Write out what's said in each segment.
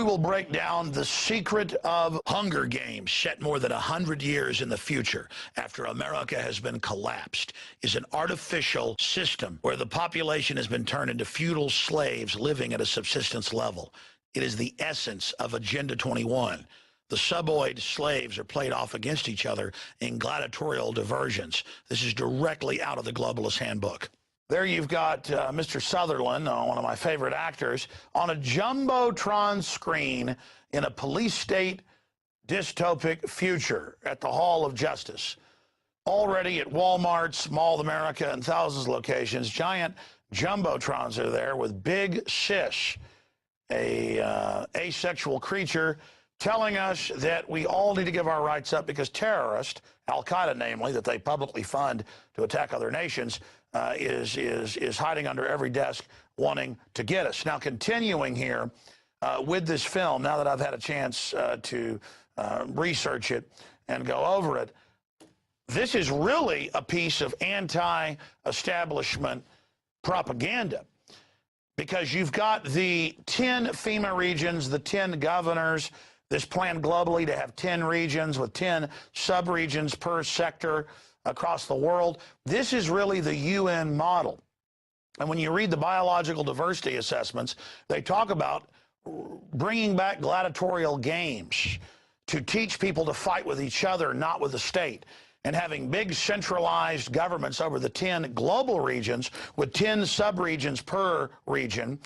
will break down the secret of Hunger Games, set more than 100 years in the future after America has been collapsed, is an artificial system where the population has been turned into feudal slaves living at a subsistence level. It is the essence of Agenda 21. The suboid slaves are played off against each other in gladiatorial diversions. This is directly out of the Globalist Handbook. There you've got Mr. Sutherland, one of my favorite actors, on a jumbotron screen in a police state dystopic future at the Hall of Justice. Already at Walmart's, Mall of America, and thousands of locations, giant jumbotrons are there with Big Sis, a asexual creature, telling us that we all need to give our rights up because terrorists, Al-Qaeda namely, that they publicly fund to attack other nations, is hiding under every desk wanting to get us. Now, continuing here with this film, now that I've had a chance to research it and go over it, this is really a piece of anti-establishment propaganda, because you've got the 10 FEMA regions, the 10 governors, this plan globally to have 10 regions with 10 sub-regions per sector across the world. This is really the UN model. And when you read the biological diversity assessments, they talk about bringing back gladiatorial games to teach people to fight with each other, not with the state, and having big centralized governments over the 10 global regions with 10 sub-regions per region.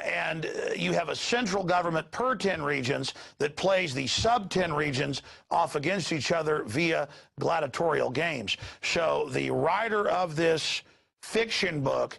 And you have a central government per 10 regions that plays the sub-10 regions off against each other via gladiatorial games. So the writer of this fiction book,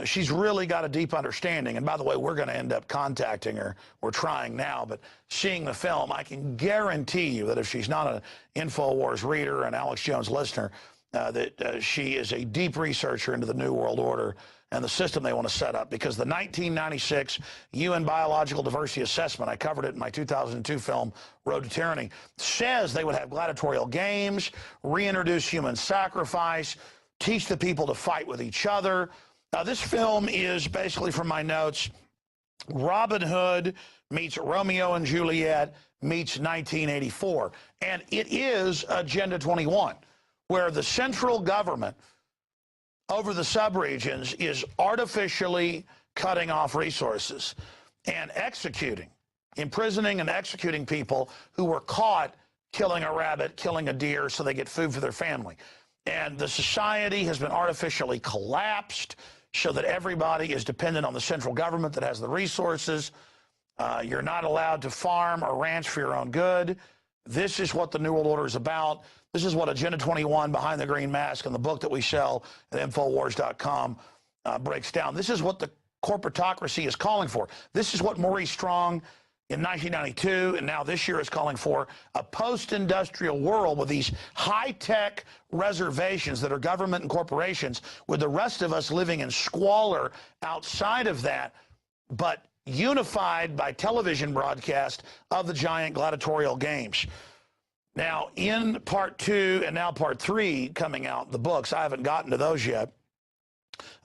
she's really got a deep understanding. And by the way, we're going to end up contacting her. We're trying now, but seeing the film, I can guarantee you that if she's not an InfoWars reader and Alex Jones listener, that she is a deep researcher into the New World Order and the system they want to set up, because the 1996 UN Biological Diversity Assessment, I covered it in my 2002 film, Road to Tyranny, says they would have gladiatorial games, reintroduce human sacrifice, teach the people to fight with each other. Now, this film is basically, from my notes, Robin Hood meets Romeo and Juliet meets 1984. And it is Agenda 21, where the central government over the subregions is artificially cutting off resources and imprisoning and executing people who were caught killing a rabbit, killing a deer, so they get food for their family. And the society has been artificially collapsed so that everybody is dependent on the central government that has the resources. You're not allowed to farm or ranch for your own good. This is what the New World Order is about. This is what Agenda 21, Behind the Green Mask, and the book that we sell at Infowars.com breaks down. This is what the corporatocracy is calling for. This is what Maurice Strong in 1992 and now this year is calling for, a post-industrial world with these high-tech reservations that are government and corporations, with the rest of us living in squalor outside of that, but unified by television broadcast of the giant gladiatorial games. Now, in part 2 and now part 3 coming out, the books, I haven't gotten to those yet.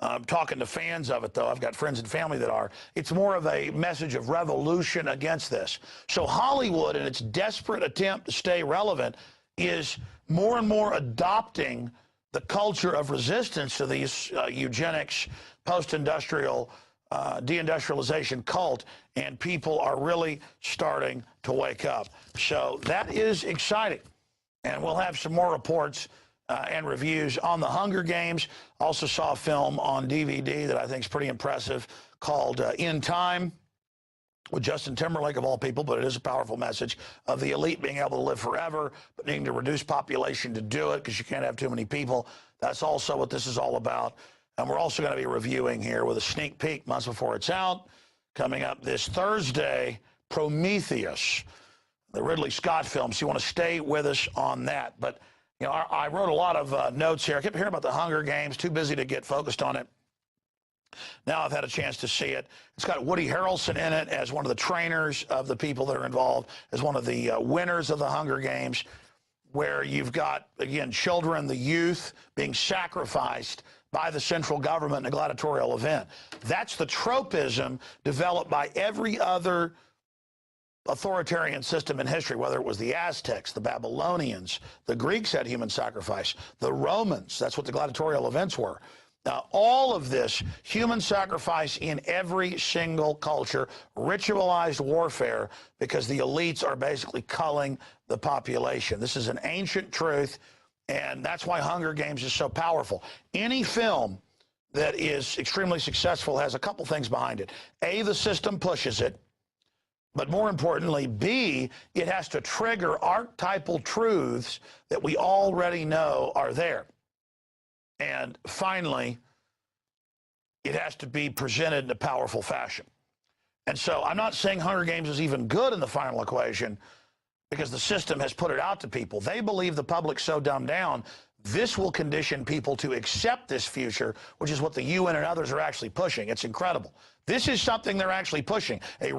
I'm talking to fans of it, though. I've got friends and family that are. It's more of a message of revolution against this. So Hollywood, in its desperate attempt to stay relevant, is more and more adopting the culture of resistance to these eugenics, post-industrial deindustrialization cult, and people are really starting to wake up. So that is exciting, and we'll have some more reports and reviews on the Hunger Games. Also saw a film on DVD that I think is pretty impressive called In Time, with Justin Timberlake of all people, but it is a powerful message of the elite being able to live forever, but needing to reduce population to do it because you can't have too many people. That's also what this is all about. And we're also going to be reviewing here with a sneak peek months before it's out, coming up this Thursday, Prometheus, the Ridley Scott film. So you want to stay with us on that. But, you know, I wrote a lot of notes here. I kept hearing about the Hunger Games, too busy to get focused on it. Now I've had a chance to see it. It's got Woody Harrelson in it as one of the trainers of the people that are involved, as one of the winners of the Hunger Games, where you've got, again, children, the youth, being sacrificed by the central government in a gladiatorial event. That's the tropism developed by every other authoritarian system in history, whether it was the Aztecs, the Babylonians, the Greeks had human sacrifice, the Romans, that's what the gladiatorial events were. All of this, human sacrifice in every single culture, ritualized warfare, because the elites are basically culling the population. This is an ancient truth, and that's why Hunger Games is so powerful. Any film that is extremely successful has a couple things behind it. A, the system pushes it. But more importantly, B, it has to trigger archetypal truths that we already know are there. And finally, it has to be presented in a powerful fashion. And so I'm not saying Hunger Games is even good in the final equation, because the system has put it out to people. They believe the public's so dumbed down, this will condition people to accept this future, which is what the UN and others are actually pushing. It's incredible. This is something they're actually pushing. A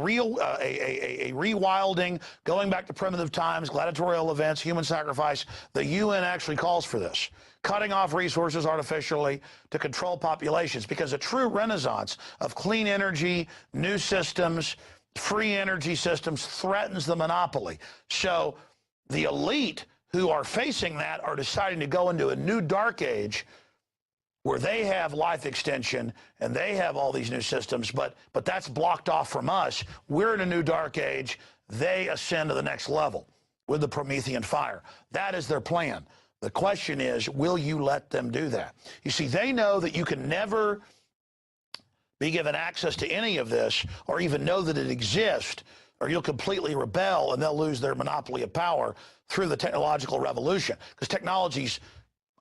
rewilding, going back to primitive times, gladiatorial events, human sacrifice. The UN actually calls for this. Cutting off resources artificially to control populations, because a true renaissance of clean energy, new systems, free energy systems threatens the monopoly. So the elite who are facing that are deciding to go into a new dark age where they have life extension and they have all these new systems, but that's blocked off from us. We're in a new dark age. They ascend to the next level with the Promethean fire. That is their plan. The question is, will you let them do that? You see, they know that you can never be given access to any of this or even know that it exists, or you'll completely rebel and they'll lose their monopoly of power through the technological revolution. Because technology's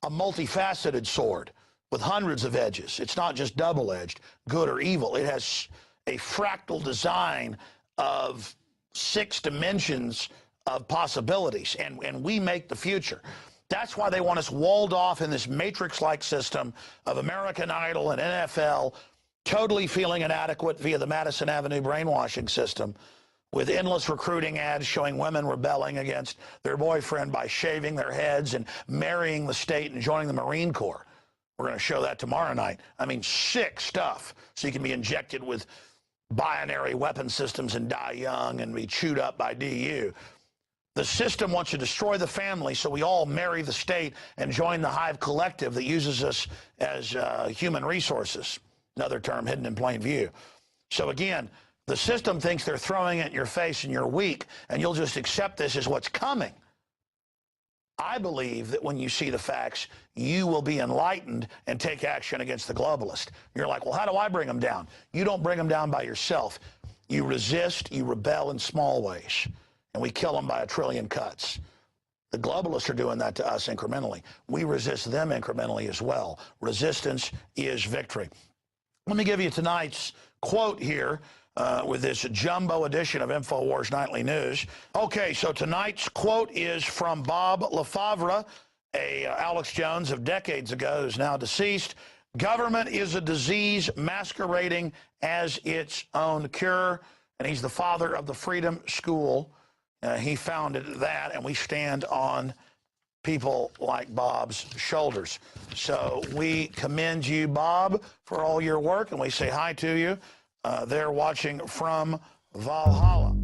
a multifaceted sword with hundreds of edges. It's not just double-edged, good or evil. It has a fractal design of 6 dimensions of possibilities, and we make the future. That's why they want us walled off in this matrix-like system of American Idol and NFL, totally feeling inadequate via the Madison Avenue brainwashing system, with endless recruiting ads showing women rebelling against their boyfriend by shaving their heads and marrying the state and joining the Marine Corps. We're going to show that tomorrow night. I mean, sick stuff. So you can be injected with binary weapon systems and die young and be chewed up by DU. The system wants to destroy the family, so we all marry the state and join the hive collective that uses us as human resources. Another term hidden in plain view. So again, the system thinks they're throwing it in your face and you're weak, and you'll just accept this as what's coming. I believe that when you see the facts, you will be enlightened and take action against the globalist. You're like, well, how do I bring them down? You don't bring them down by yourself. You resist, you rebel in small ways, and we kill them by 1 trillion cuts. The globalists are doing that to us incrementally. We resist them incrementally as well. Resistance is victory. Let me give you tonight's quote here with this jumbo edition of InfoWars Nightly News. Okay, so tonight's quote is from Bob LaFavre, a Alex Jones of decades ago who's now deceased. Government is a disease masquerading as its own cure. And he's the father of the Freedom School. He founded that, and we stand on people like Bob's shoulders. So we commend you, Bob, for all your work, and we say hi to you. They're watching from Valhalla.